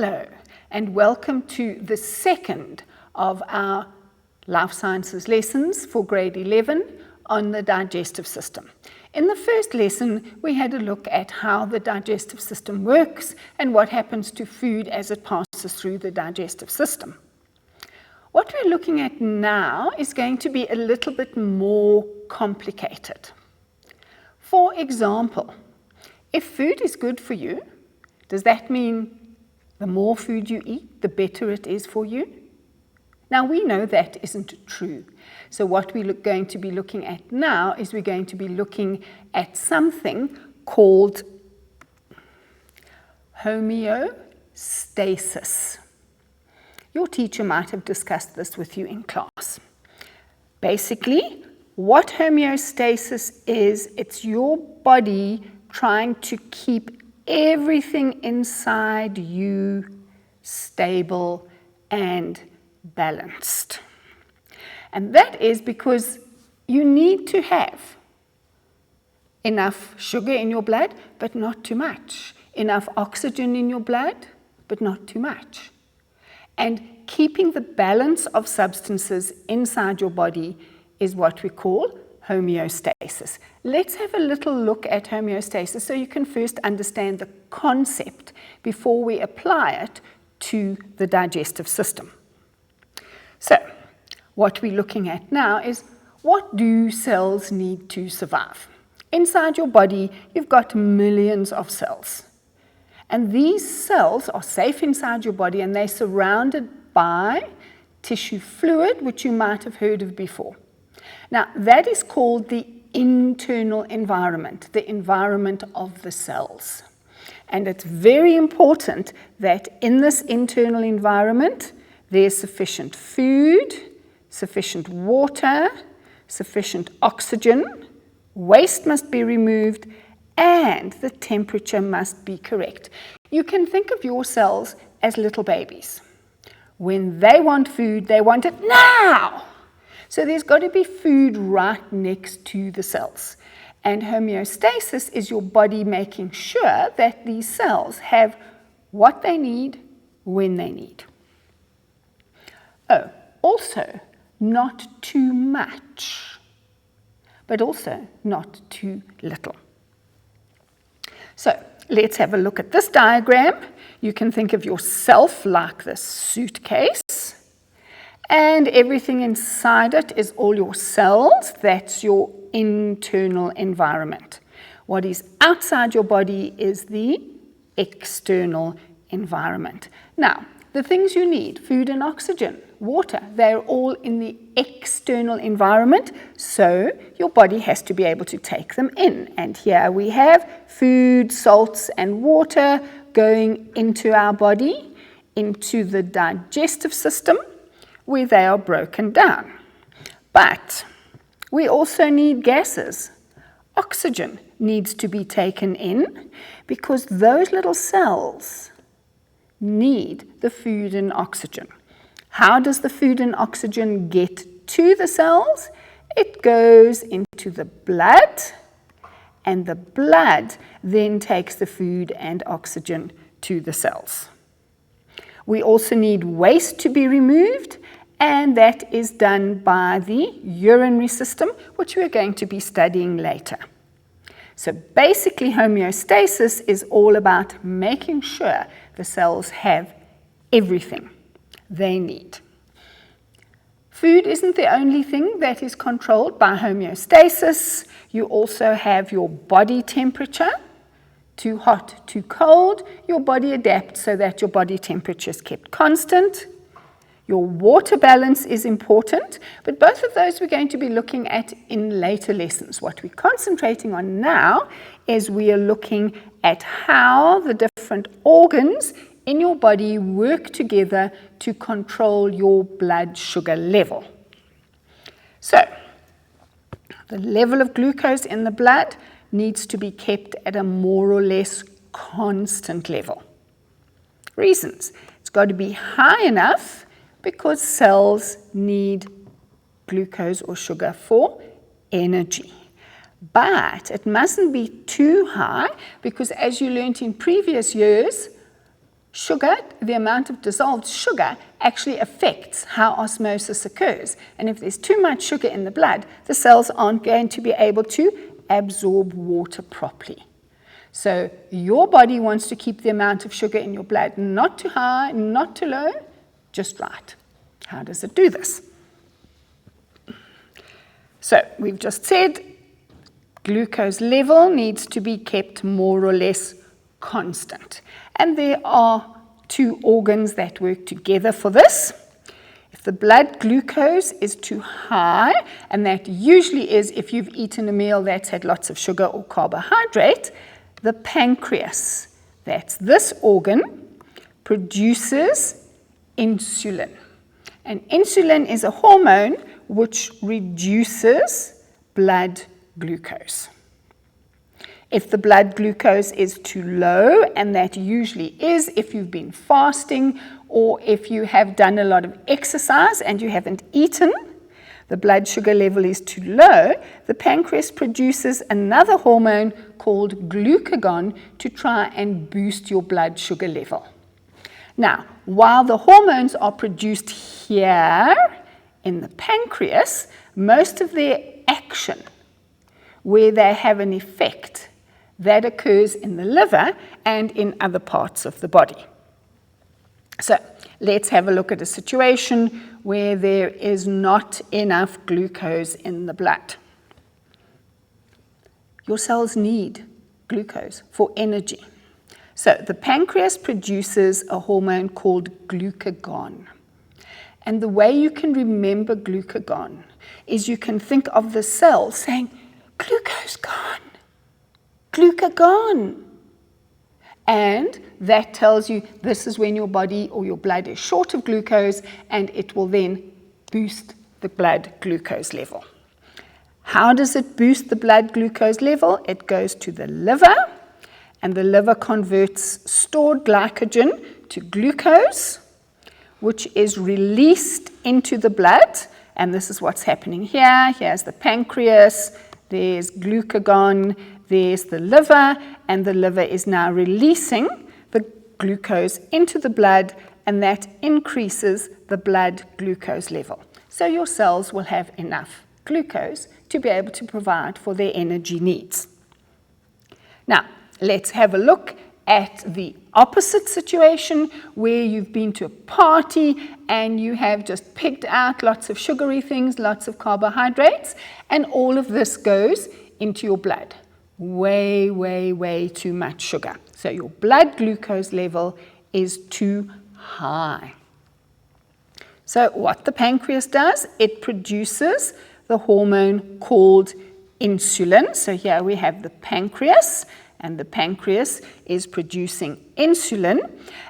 Hello, and welcome to the second of our Life Sciences lessons for grade 11 on the digestive system. In the first lesson, we had a look at how the digestive system works and what happens to food as it passes through the digestive system. What we're looking at now is going to be a little bit more complicated. For example, if food is good for you, does that mean the more food you eat, the better it is for you? Now, we know that isn't true. So what we're going to be looking at now is we're going to be looking at something called homeostasis. Your teacher might have discussed this with you in class. Basically, what homeostasis is, it's your body trying to keep everything inside you stable and balanced. And that is because you need to have enough sugar in your blood, but not too much. Enough oxygen in your blood, but not too much. And keeping the balance of substances inside your body is what we call homeostasis. Let's have a little look at homeostasis so you can first understand the concept before we apply it to the digestive system. So, what we're looking at now is, what do cells need to survive? Inside your body, you've got millions of cells. And these cells are safe inside your body and they're surrounded by tissue fluid, which you might have heard of before. Now, that is called the internal environment, the environment of the cells. And it's very important that in this internal environment, there's sufficient food, sufficient water, sufficient oxygen, waste must be removed, and the temperature must be correct. You can think of your cells as little babies. When they want food, they want it now. So there's got to be food right next to the cells. And homeostasis is your body making sure that these cells have what they need when they need. Oh, also, not too much, but also not too little. So let's have a look at this diagram. You can think of yourself like this suitcase. And everything inside it is all your cells. That's your internal environment. What is outside your body is the external environment. Now, the things you need, food and oxygen, water, they're all in the external environment, so your body has to be able to take them in. And here we have food, salts, and water going into our body, into the digestive system, where they are broken down. But we also need gases. Oxygen needs to be taken in because those little cells need the food and oxygen. How does the food and oxygen get to the cells? It goes into the blood, and the blood then takes the food and oxygen to the cells. We also need waste to be removed, and that is done by the urinary system, which we're going to be studying later. So basically, homeostasis is all about making sure the cells have everything they need. Food isn't the only thing that is controlled by homeostasis. You also have your body temperature. Too hot, too cold, your body adapts so that your body temperature is kept constant. Your water balance is important, but both of those we're going to be looking at in later lessons. What we're concentrating on now is we are looking at how the different organs in your body work together to control your blood sugar level. So, the level of glucose in the blood needs to be kept at a more or less constant level. Reasons: it's got to be high enough because cells need glucose or sugar for energy. But it mustn't be too high because, as you learnt in previous years, sugar, the amount of dissolved sugar, actually affects how osmosis occurs. And if there's too much sugar in the blood, the cells aren't going to be able to absorb water properly. So your body wants to keep the amount of sugar in your blood not too high, not too low, just right. How does it do this? So we've just said glucose level needs to be kept more or less constant. And there are two organs that work together for this. If the blood glucose is too high, and that usually is if you've eaten a meal that's had lots of sugar or carbohydrate, the pancreas, that's this organ, produces insulin. And insulin is a hormone which reduces blood glucose. If the blood glucose is too low, and that usually is if you've been fasting or if you have done a lot of exercise and you haven't eaten, the blood sugar level is too low, the pancreas produces another hormone called glucagon to try and boost your blood sugar level. Now, while the hormones are produced here in the pancreas, most of their action, where they have an effect, that occurs in the liver and in other parts of the body. So let's have a look at a situation where there is not enough glucose in the blood. Your cells need glucose for energy. So the pancreas produces a hormone called glucagon. And the way you can remember glucagon is you can think of the cell saying, glucose gone, glucagon. And that tells you this is when your body or your blood is short of glucose, and it will then boost the blood glucose level. How does it boost the blood glucose level? It goes to the liver, and the liver converts stored glycogen to glucose, which is released into the blood. And this is what's happening here. Here's the pancreas, there's glucagon, there's the liver, and the liver is now releasing the glucose into the blood, and that increases the blood glucose level. So your cells will have enough glucose to be able to provide for their energy needs. Now, let's have a look at the opposite situation where you've been to a party and you have just picked out lots of sugary things, lots of carbohydrates, and all of this goes into your blood. Way, way, way too much sugar. So your blood glucose level is too high. So what the pancreas does, it produces the hormone called insulin. So here we have the pancreas, and the pancreas is producing insulin.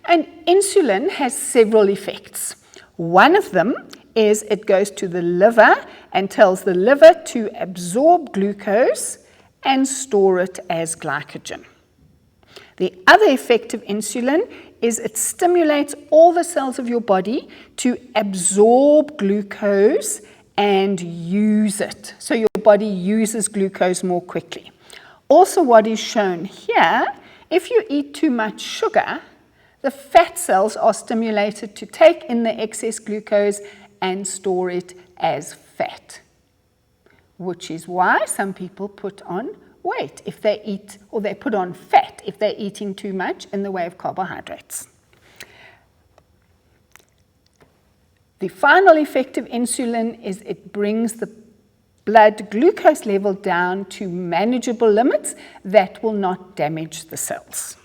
And insulin has several effects. One of them is it goes to the liver and tells the liver to absorb glucose and store it as glycogen. The other effect of insulin is it stimulates all the cells of your body to absorb glucose and use it. So your body uses glucose more quickly. Also, what is shown here, if you eat too much sugar, the fat cells are stimulated to take in the excess glucose and store it as fat, which is why some people put on weight if they eat, or they put on fat if they're eating too much in the way of carbohydrates. The final effect of insulin is it brings the blood glucose level down to manageable limits that will not damage the cells.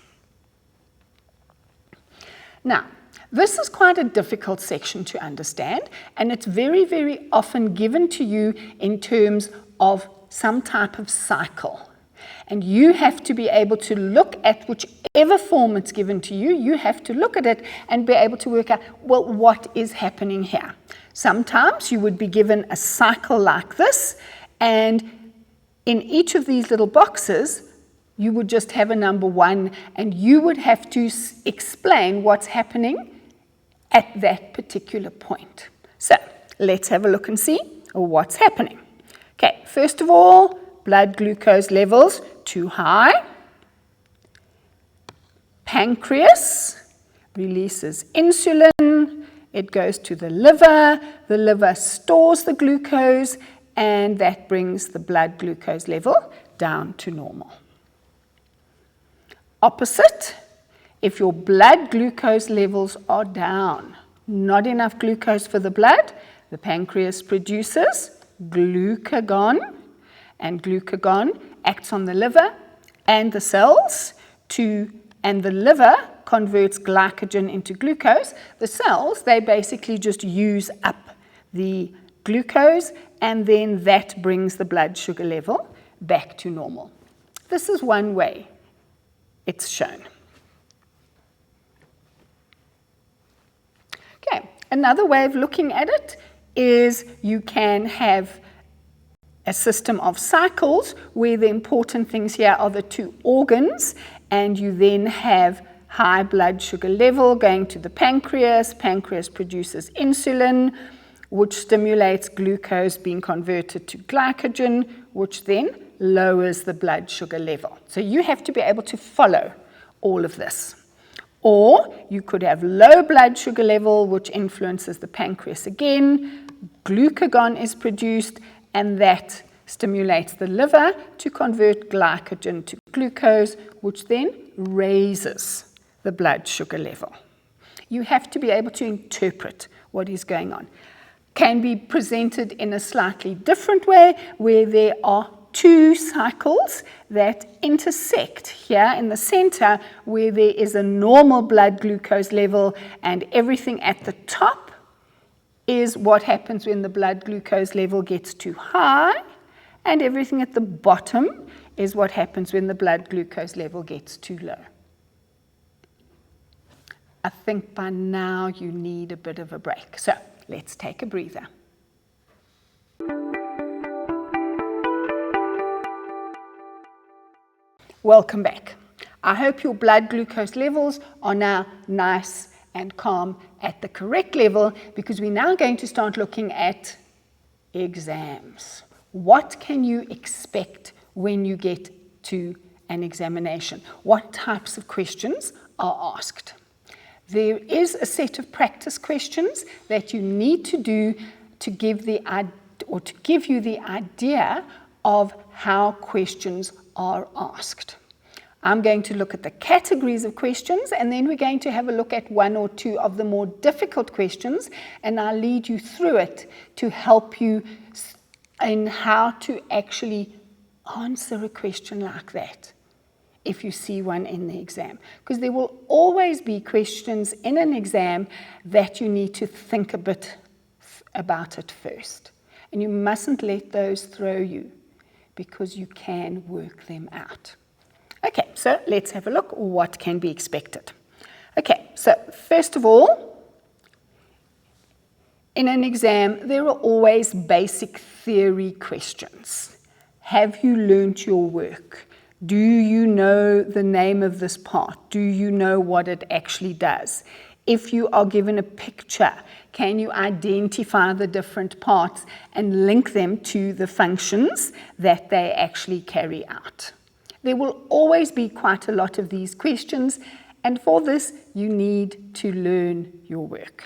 Now, this is quite a difficult section to understand, and it's very, very often given to you in terms of some type of cycle. And you have to be able to look at whichever form it's given to you, you have to look at it and be able to work out, well, what is happening here? Sometimes you would be given a cycle like this, and in each of these little boxes, you would just have a number 1, and you would have to explain what's happening at that particular point. So let's have a look and see what's happening. Okay, first of all, blood glucose levels too high. Pancreas releases insulin, it goes to the liver stores the glucose, and that brings the blood glucose level down to normal. Opposite, if your blood glucose levels are down, not enough glucose for the blood, the pancreas produces glucagon, and glucagon acts on the liver and the cells and the liver converts glycogen into glucose. The cells, they basically just use up the glucose, and then that brings the blood sugar level back to normal. This is one way it's shown. Okay, another way of looking at it is you can have a system of cycles where the important things here are the two organs, and you then have high blood sugar level going to the pancreas. Pancreas produces insulin, which stimulates glucose being converted to glycogen, which then lowers the blood sugar level. So you have to be able to follow all of this. Or you could have low blood sugar level, which influences the pancreas again. Glucagon is produced, and that stimulates the liver to convert glycogen to glucose, which then raises the blood sugar level. You have to be able to interpret what is going on. Can be presented in a slightly different way, where there are two cycles that intersect here in the center, where there is a normal blood glucose level, and everything at the top is what happens when the blood glucose level gets too high, and everything at the bottom is what happens when the blood glucose level gets too low. I think by now you need a bit of a break. So let's take a breather. Welcome back. I hope your blood glucose levels are now nice and calm at the correct level, because we're now going to start looking at exams. What can you expect when you get to an examination? What types of questions are asked? There is a set of practice questions that you need to do to give you the idea of how questions are asked. I'm going to look at the categories of questions, and then we're going to have a look at one or two of the more difficult questions, and I'll lead you through it to help you in how to actually answer a question like that if you see one in the exam. Because there will always be questions in an exam that you need to think a bit about it first. And you mustn't let those throw you, because you can work them out. Okay, so let's have a look what can be expected. Okay, so first of all, in an exam, there are always basic theory questions. Have you learnt your work? Do you know the name of this part? Do you know what it actually does? If you are given a picture, can you identify the different parts and link them to the functions that they actually carry out? There will always be quite a lot of these questions, and for this, you need to learn your work.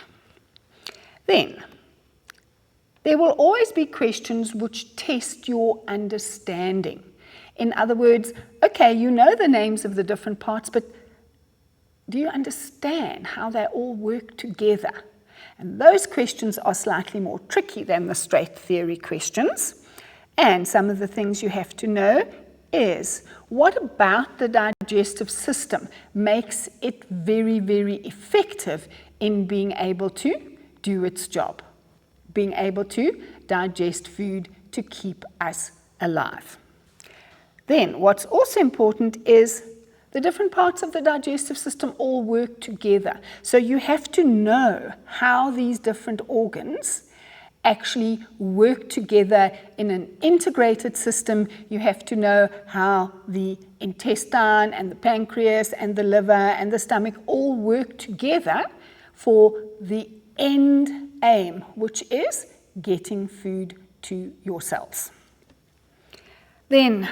Then, there will always be questions which test your understanding. In other words, okay, you know the names of the different parts, but do you understand how they all work together? And those questions are slightly more tricky than the straight theory questions. And some of the things you have to know is, what about the digestive system makes it very, very effective in being able to do its job, being able to digest food to keep us alive? Then, what's also important is the different parts of the digestive system all work together. So you have to know how these different organs actually work together in an integrated system. You have to know how the intestine and the pancreas and the liver and the stomach all work together for the end aim, which is getting food to your cells. Then,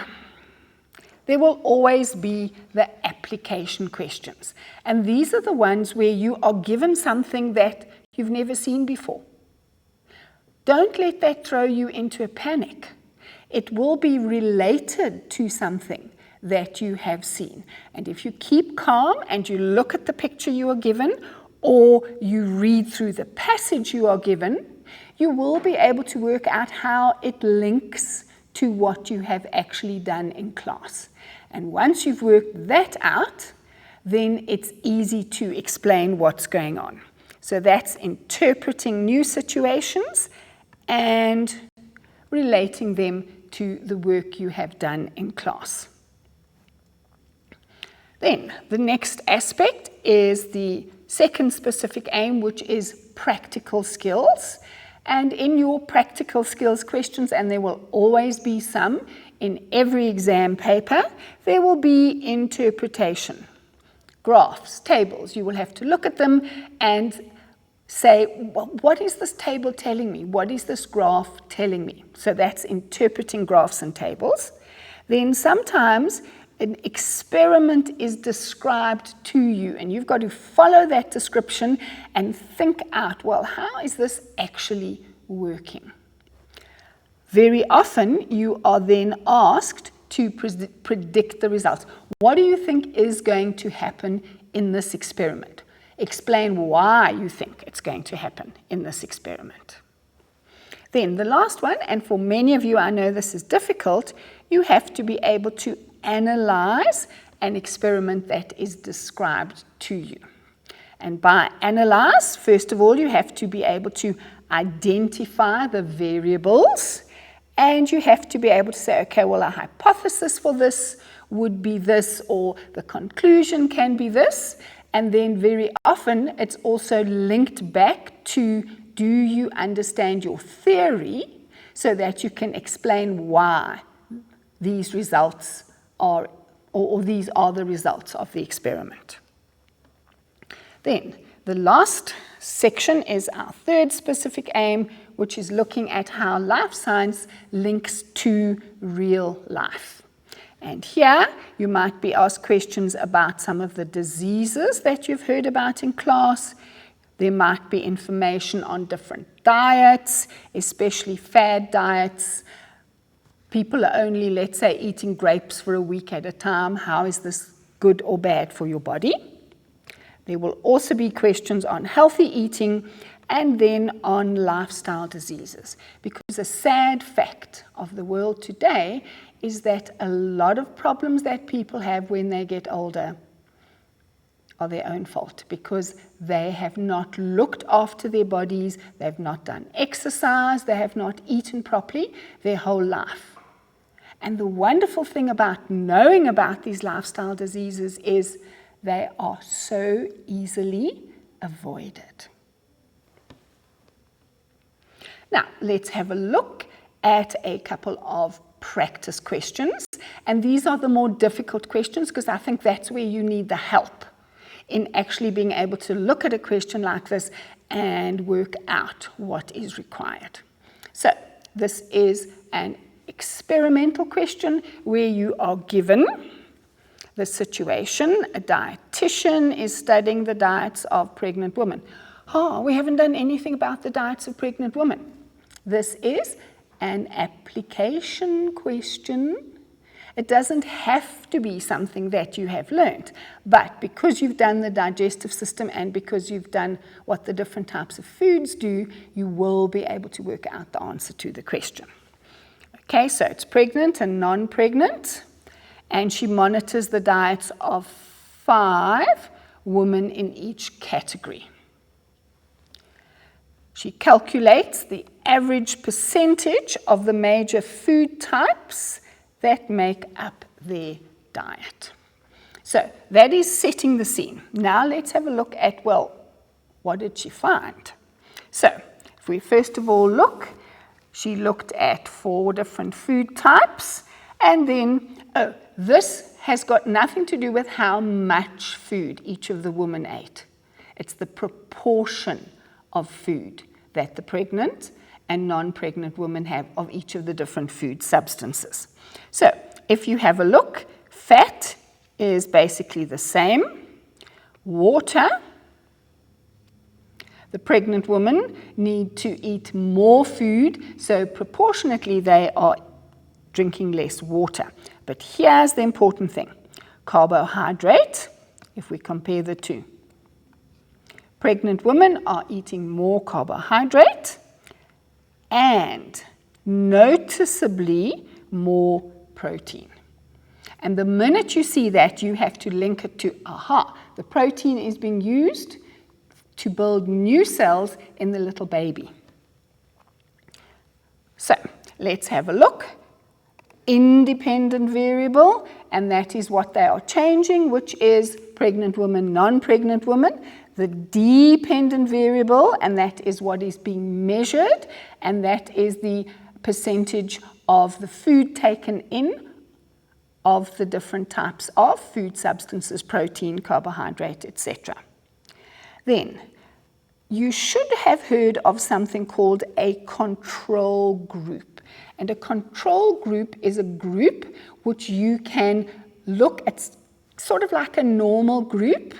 there will always be the application questions. And these are the ones where you are given something that you've never seen before. Don't let that throw you into a panic. It will be related to something that you have seen. And if you keep calm and you look at the picture you are given, or you read through the passage you are given, you will be able to work out how it links to what you have actually done in class. And once you've worked that out, then it's easy to explain what's going on. So that's interpreting new situations and relating them to the work you have done in class. Then the next aspect is the second specific aim, which is practical skills. And in your practical skills questions, and there will always be some in every exam paper, there will be interpretation. Graphs, tables, you will have to look at them and say, well, what is this table telling me? What is this graph telling me? So that's interpreting graphs and tables. Then sometimes an experiment is described to you, and you've got to follow that description and think out, well, how is this actually working? Very often, you are then asked to predict the results. What do you think is going to happen in this experiment? Explain why you think it's going to happen in this experiment. Then the last one, and for many of you, I know this is difficult, you have to be able to analyze an experiment that is described to you. And by analyze, first of all, you have to be able to identify the variables, and you have to be able to say, okay, well, a hypothesis for this would be this, or the conclusion can be this. And then very often it's also linked back to, do you understand your theory, so that you can explain why these results are, or these are the results of the experiment. Then the last section is our third specific aim, which is looking at how life science links to real life. And here you might be asked questions about some of the diseases that you've heard about in class. There might be information on different diets, especially fad diets. People are only, let's say, eating grapes for a week at a time. How is this good or bad for your body? There will also be questions on healthy eating and then on lifestyle diseases. Because a sad fact of the world today is that a lot of problems that people have when they get older are their own fault, because they have not looked after their bodies, they've not done exercise, they have not eaten properly their whole life. And the wonderful thing about knowing about these lifestyle diseases is they are so easily avoided. Now, let's have a look at a couple of practice questions. And these are the more difficult questions, because I think that's where you need the help in actually being able to look at a question like this and work out what is required. So this is an experimental question where you are given the situation. A dietitian is studying the diets of pregnant women. Oh, we haven't done anything about the diets of pregnant women. This is an application question. It doesn't have to be something that you have learned, but because you've done the digestive system and because you've done what the different types of foods do, you will be able to work out the answer to the question. Okay, so it's pregnant and non-pregnant, and she monitors the diets of 5 women in each category. She calculates the average percentage of the major food types that make up their diet. So that is setting the scene. Now let's have a look at, well, what did she find? So if we first of all look, she looked at 4 different food types, and then, this has got nothing to do with how much food each of the women ate. It's the proportion of food that the pregnant and non-pregnant women have of each of the different food substances. So if you have a look, Fat is basically the same. Water. The pregnant women need to eat more food, so proportionately they are drinking less water. But here's the important thing. Carbohydrate, if we compare the two. Pregnant women are eating more carbohydrate and noticeably more protein. And the minute you see that, you have to link it to, the protein is being used to build new cells in the little baby. So let's have a look. Independent variable, and that is what they are changing, which is pregnant woman, non-pregnant woman. The dependent variable, and that is what is being measured, and that is the percentage of the food taken in of the different types of food substances, protein, carbohydrate, etc. Then, you should have heard of something called a control group. And a control group is a group which you can look at sort of like a normal group,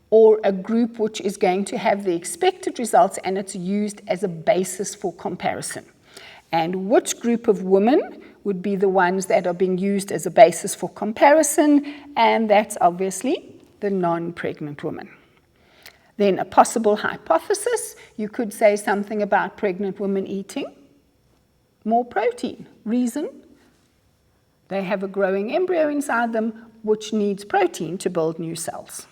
or a group which is going to have the expected results, and it's used as a basis for comparison. And which group of women would be the ones that are being used as a basis for comparison? And that's obviously the non-pregnant woman. Then a possible hypothesis, you could say something about pregnant women eating more protein. Reason? They have a growing embryo inside them which needs protein to build new cells.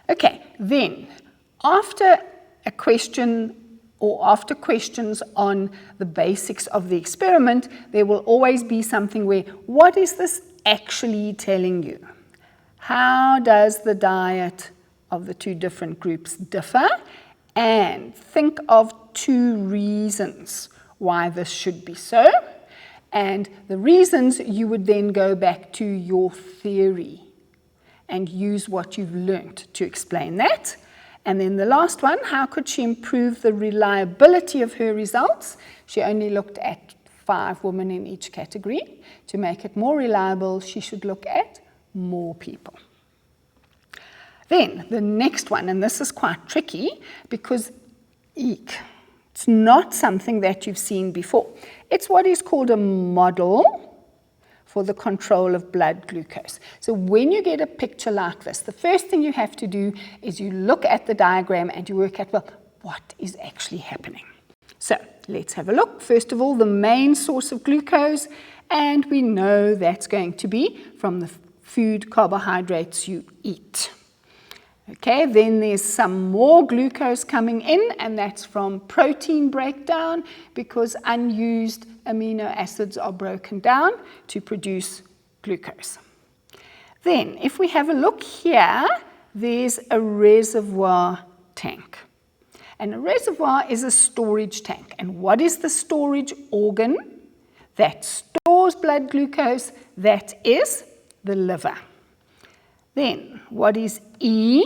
Okay, then after a question or after questions on the basics of the experiment, there will always be something where, what is this actually telling you? How does the diet of the two different groups differ? And think of 2 reasons why this should be so. And the reasons, you would then go back to your theory and use what you've learnt to explain that. And then the last one, how could she improve the reliability of her results? She only looked at 5 women in each category. To make it more reliable, she should look at more people. Then the next one, and this is quite tricky because it's not something that you've seen before. It's what is called a model for the control of blood glucose. So when you get a picture like this, the first thing you have to do is you look at the diagram and you work out, well, what is actually happening? So let's have a look. First of all, the main source of glucose, and we know that's going to be from the food carbohydrates you eat. Okay, then there's some more glucose coming in, and that's from protein breakdown because unused amino acids are broken down to produce glucose. Then, if we have a look here, there's a reservoir tank. And a reservoir is a storage tank. And what is the storage organ that stores blood glucose? That is the liver. Then, what is E?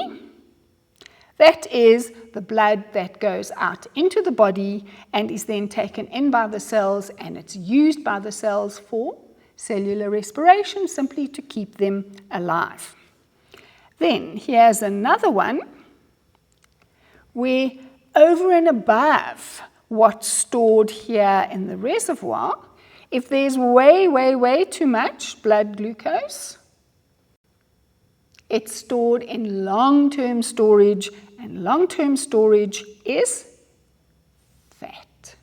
That is the blood that goes out into the body and is then taken in by the cells, and it's used by the cells for cellular respiration, simply to keep them alive. Then, here's another one where over and above what's stored here in the reservoir, if there's way too much blood glucose, it's stored in long-term storage, and long-term storage is fat.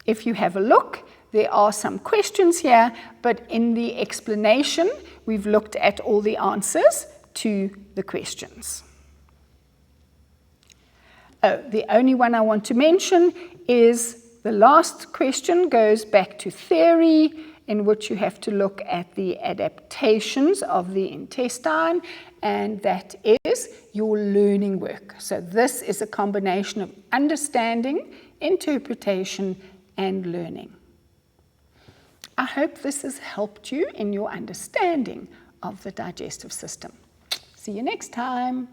If you have a look, there are some questions here, but in the explanation, we've looked at all the answers to the questions. Oh, the only one I want to mention is the last question goes back to theory, in which you have to look at the adaptations of the intestine, and that is your learning work. So this is a combination of understanding, interpretation, and learning. I hope this has helped you in your understanding of the digestive system. See you next time.